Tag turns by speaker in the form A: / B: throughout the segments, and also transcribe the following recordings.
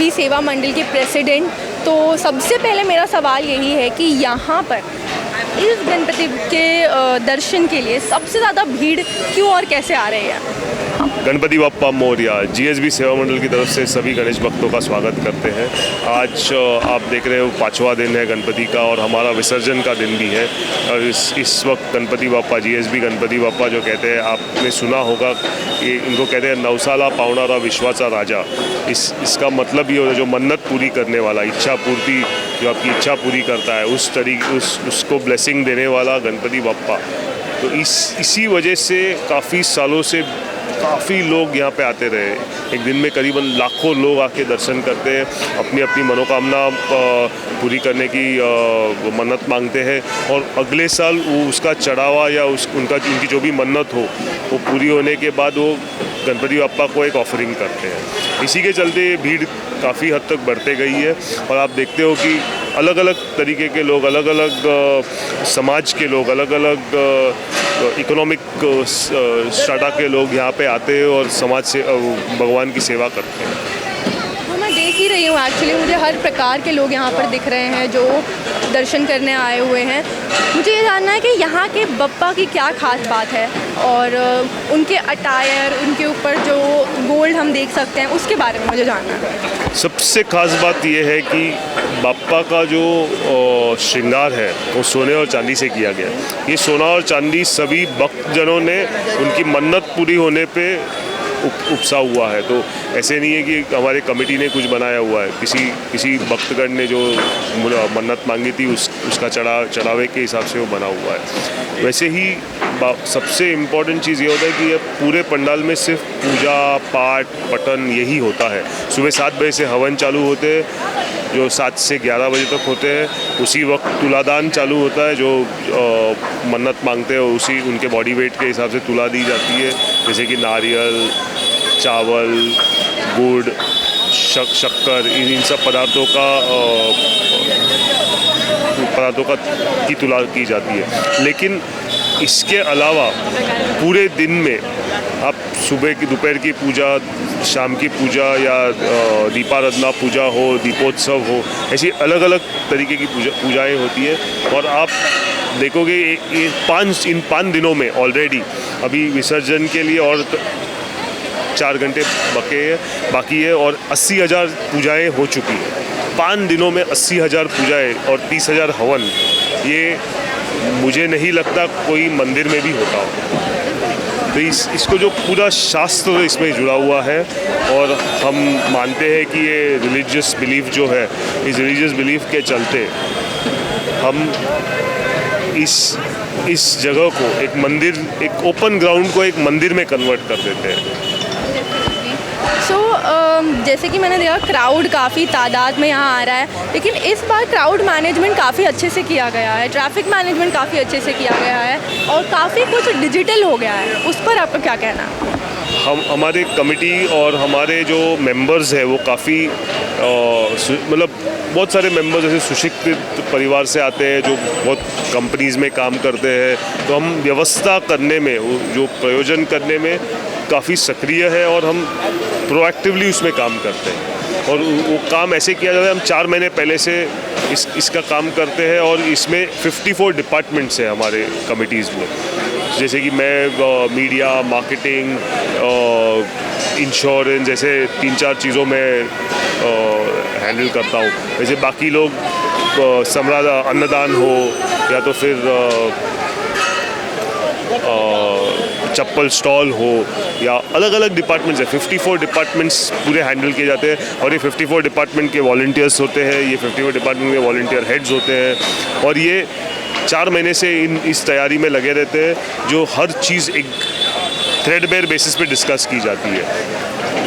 A: GSB सेवा मंडल के president. तो सबसे पहले मेरा सवाल यही है कि यहाँ पर इस गणपति के दर्शन के लिए सबसे ज़्यादा भीड़ क्यों और कैसे आ रही है?
B: गणपति बप्पा मोरया। जीएसबी सेवा मंडल की तरफ से सभी गणेश भक्तों का स्वागत करते हैं। आज आप देख रहे हो 5वां दिन है गणपति का और हमारा विसर्जन का दिन भी है। और इस वक्त गणपति बप्पा, जीएसबी गणपति बप्पा जो कहते हैं, आपने सुना होगा, ये इनको कहते हैं नवसाला पावणारा विश्वाचा राजा। इसका मतलब ये होता है जो मन्नत पूरी करने वाला, इच्छा पूर्ति, जो आपकी इच्छा पूरी करता है, उसको ब्लेसिंग देने वाला गणपति बप्पा। तो इसी वजह से काफ़ी सालों से काफ़ी लोग यहाँ पे आते रहे। एक दिन में करीबन लाखों लोग आके दर्शन करते हैं, अपनी अपनी मनोकामना पूरी करने की मन्नत मांगते हैं और अगले साल वो उसका चढ़ावा या उनकी जो भी मन्नत हो वो पूरी होने के बाद वो गणपति बप्पा को एक ऑफरिंग करते हैं। इसी के चलते भीड़ काफ़ी हद तक बढ़ते गई है और आप देखते हो कि अलग अलग तरीके के लोग, अलग अलग समाज के लोग, अलग अलग इकोनॉमिक स्ट्राटा के लोग यहाँ पे आते हैं और समाज से भगवान की सेवा करते हैं।
A: मैं देख ही रही हूँ, एक्चुअली मुझे हर प्रकार के लोग यहाँ पर दिख रहे हैं जो दर्शन करने आए हुए हैं। मुझे ये जानना है कि यहाँ के बप्पा की क्या खास बात है और उनके अटायर, उनके ऊपर जो गोल्ड हम देख सकते हैं, उसके बारे में मुझे जानना है।
B: सबसे खास बात यह है कि बप्पा का जो श्रृंगार है वो सोने और चांदी से किया गया। ये सोना और चांदी सभी भक्तजनों ने उनकी मन्नत पूरी होने पे उपसा हुआ है। तो ऐसे नहीं है कि हमारे कमेटी ने कुछ बनाया हुआ है, किसी भक्तगण ने जो मन्नत मांगी थी उसका चढ़ावे के हिसाब से वो बना हुआ है। वैसे ही सबसे इम्पॉर्टेंट चीज़ ये होता है कि ये पूरे पंडाल में सिर्फ पूजा पाठ पठन यही होता है। सुबह 7 बजे से हवन चालू होते हैं जो 7 से 11 बजे तक होते हैं। उसी वक्त तुलादान चालू होता है, जो मन्नत मांगते हैं उसी उनके बॉडी वेट के हिसाब से तुला दी जाती है, जैसे कि नारियल, चावल, गुड़, शक्कर, इन सब पदार्थों की तुला की जाती है। लेकिन इसके अलावा पूरे दिन में आप सुबह की, दोपहर की पूजा, शाम की पूजा या दीपाराधना पूजा हो, दीपोत्सव हो, ऐसी अलग अलग तरीके की पूजाएं होती है। और आप देखोगे इन 5 दिनों में ऑलरेडी अभी विसर्जन के लिए और 4 घंटे बाकी है और 80,000 पूजाएं हो चुकी हैं। 5 दिनों में 80,000 पूजाएं और 30,000 हवन, ये मुझे नहीं लगता कोई मंदिर में भी होता हो। तो इसको जो पूरा शास्त्र इसमें जुड़ा हुआ है और हम मानते हैं कि ये रिलीजियस बिलीफ जो है, इस रिलीजियस बिलीफ के चलते हम इस जगह को एक मंदिर, एक ओपन ग्राउंड को एक मंदिर में कन्वर्ट कर देते हैं।
A: जैसे कि मैंने देखा क्राउड काफ़ी तादाद में यहाँ आ रहा है, लेकिन इस बार क्राउड मैनेजमेंट काफ़ी अच्छे से किया गया है, ट्रैफिक मैनेजमेंट काफ़ी अच्छे से किया गया है और काफ़ी कुछ डिजिटल हो गया है। उस पर आपका क्या कहना है?
B: हमारे कमेटी और हमारे जो मेंबर्स हैं वो काफ़ी मतलब बहुत सारे मेंबर्स ऐसे सुशिक्षित परिवार से आते हैं जो बहुत कंपनीज़ में काम करते हैं। तो हम व्यवस्था करने में, जो प्रयोजन करने में काफ़ी सक्रिय है और हम प्रोएक्टिवली उसमें काम करते हैं। और वो काम ऐसे किया जाता है, हम 4 महीने पहले से इसका काम करते हैं और इसमें 54 डिपार्टमेंट्स हैं हमारे कमिटीज़ में। जैसे कि मैं मीडिया, मार्केटिंग, इंश्योरेंस, जैसे 3-4 चीज़ों में हैंडल करता हूँ। जैसे बाकी लोग अन्नदान हो या तो फिर चप्पल स्टॉल हो या अलग अलग डिपार्टमेंट्स है। 54 डिपार्टमेंट्स पूरे हैंडल किए जाते हैं और ये 54 डिपार्टमेंट के वॉलंटियर्स होते हैं, ये 54 डिपार्टमेंट के वॉलंटियर हेड्स होते हैं और ये 4 महीने से इस तैयारी में लगे रहते हैं, जो हर चीज़ एक थ्रेडबेयर बेसिस पे डिस्कस की जाती है,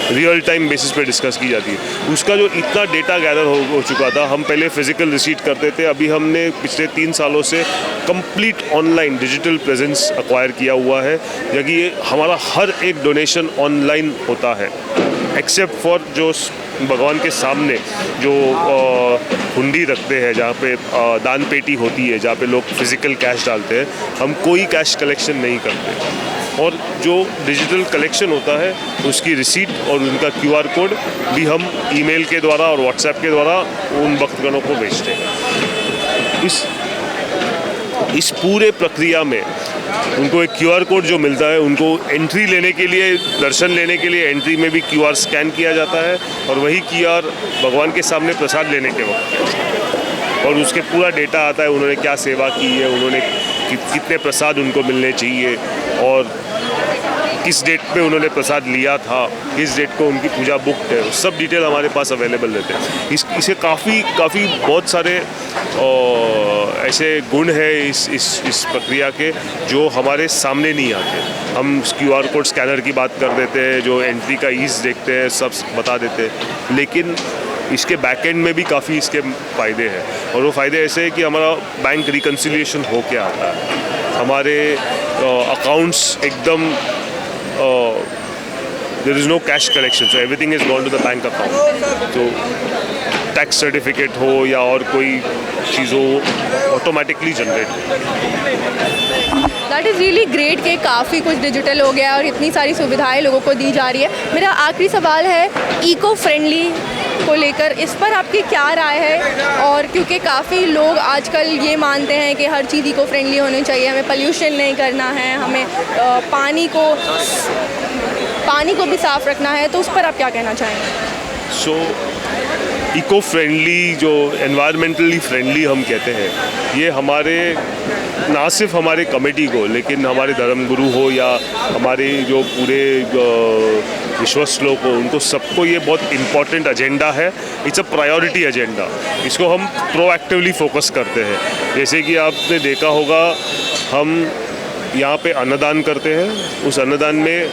B: रियल टाइम बेसिस पे डिस्कस की जाती है। उसका जो इतना डेटा गैदर हो चुका था, हम पहले फिजिकल रिसीट करते थे, अभी हमने पिछले 3 सालों से complete online digital presence acquire किया हुआ है, जबकि ये हमारा हर एक डोनेशन ऑनलाइन होता है, एक्सेप्ट फॉर जो भगवान के सामने जो हुंडी रखते हैं, जहाँ पे दान पेटी होती है, जहाँ पे लोग फिजिकल कैश डालते हैं, हम कोई कैश कलेक्शन नहीं करते। और जो डिजिटल कलेक्शन होता है उसकी रिसीट और उनका QR कोड भी हम ईमेल के द्वारा और व्हाट्सएप के द्वारा उन भक्तगणों को भेजते हैं। इस पूरे प्रक्रिया में उनको एक QR कोड जो मिलता है, उनको एंट्री लेने के लिए, दर्शन लेने के लिए एंट्री में भी QR स्कैन किया जाता है और वही QR भगवान के सामने प्रसाद लेने के वक्त और उसके पूरा डेटा आता है, उन्होंने क्या सेवा की है, उन्होंने कितने प्रसाद उनको मिलने चाहिए और किस डेट पे उन्होंने प्रसाद लिया था, किस डेट को उनकी पूजा बुकड है, सब डिटेल हमारे पास अवेलेबल रहते हैं। इसे काफ़ी बहुत सारे ऐसे गुण है इस प्रक्रिया के जो हमारे सामने नहीं आते। हम QR कोड स्कैनर की बात कर देते हैं, जो एंट्री का ईज़ देखते हैं, सब बता देते हैं, लेकिन इसके बैक एंड में भी काफ़ी इसके फ़ायदे हैं और वो फ़ायदे ऐसे हैं कि हमारा बैंक रिकन्सिलिएशन हो के आता है, हमारे अकाउंट्स एकदम there is no cash collection, so everything is gone to the bank account. तो टैक्स सर्टिफिकेट हो या और कोई चीज़ हो automatically generate.
A: That is really great कि काफ़ी कुछ डिजिटल हो गया और इतनी सारी सुविधाएं लोगों को दी जा रही है। मेरा आखिरी सवाल है इको फ्रेंडली को लेकर, इस पर आपकी क्या राय है? और क्योंकि काफ़ी लोग आजकल ये मानते हैं कि हर चीज़ इको फ्रेंडली होनी चाहिए, हमें पोल्यूशन नहीं करना है, हमें पानी को भी साफ़ रखना है, तो उस पर आप क्या कहना चाहेंगे?
B: सो इको फ्रेंडली, जो एनवायरमेंटली फ्रेंडली हम कहते हैं, ये हमारे ना सिर्फ हमारे कमेटी को, लेकिन हमारे धर्मगुरु हो या हमारे जो पूरे विश्वस्त लोग हो, उनको सबको ये बहुत इम्पॉर्टेंट एजेंडा है। इट्स अ प्रायोरिटी एजेंडा, इसको हम प्रोएक्टिवली फोकस करते हैं। जैसे कि आपने देखा होगा, हम यहाँ पे अन्नदान करते हैं, उस अन्नदान में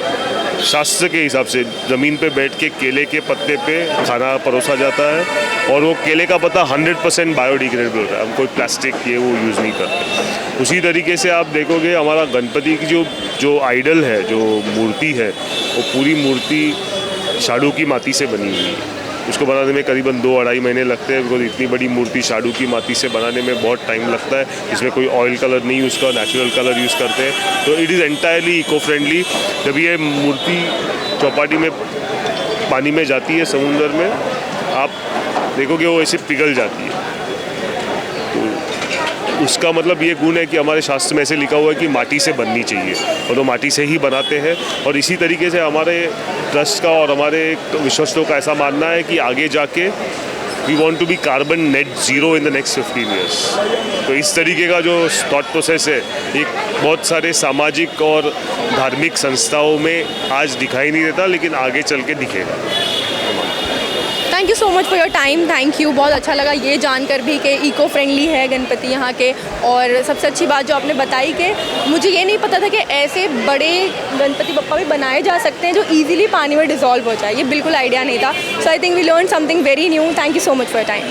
B: शास्त्र के हिसाब से ज़मीन पे बैठ के केले के पत्ते पे खाना परोसा जाता है और वो केले का पत्ता 100% बायोडिग्रेडेबल होता है, हम कोई प्लास्टिक ये वो यूज़ नहीं करते। उसी तरीके से आप देखोगे हमारा गणपति की जो आइडल है, जो मूर्ति है, वो पूरी मूर्ति शाडू की माटी से बनी हुई है। उसको बनाने में करीबन 2-2.5 महीने लगते हैं, बिकॉज इतनी बड़ी मूर्ति शाडू की माटी से बनाने में बहुत टाइम लगता है। इसमें कोई ऑयल कलर नहीं यूज़ करता, नेचुरल कलर यूज़ करते हैं, तो it is entirely eco friendly. जब ये मूर्ति चौपाटी में पानी में जाती है, समुंदर में, आप देखोगे वो ऐसे पिघल जाती है। तो उसका मतलब ये गुण है कि हमारे शास्त्र में ऐसे लिखा हुआ है कि माटी से बननी चाहिए और वो माटी से ही बनाते हैं। और इसी तरीके से हमारे ट्रस्ट का और हमारे विश्वस्तों का ऐसा मानना है कि आगे जाके we want to be carbon net zero in the next 15 years. तो इस तरीके का जो थॉट प्रोसेस है, एक बहुत सारे सामाजिक और धार्मिक संस्थाओं में आज दिखाई नहीं देता, लेकिन आगे चल के दिखेगा।
A: Thank you so much for your time. Thank you, बहुत अच्छा लगा ये जानकर भी कि इको फ्रेंडली है गणपति यहाँ के। और सबसे अच्छी बात जो आपने बताई कि मुझे ये नहीं पता था कि ऐसे बड़े गणपति बप्पा भी बनाए जा सकते हैं जो इजीली पानी में डिज़ोल्व हो जाए, ये बिल्कुल आइडिया नहीं था। So I think we learn something very new. Thank you so much for your time.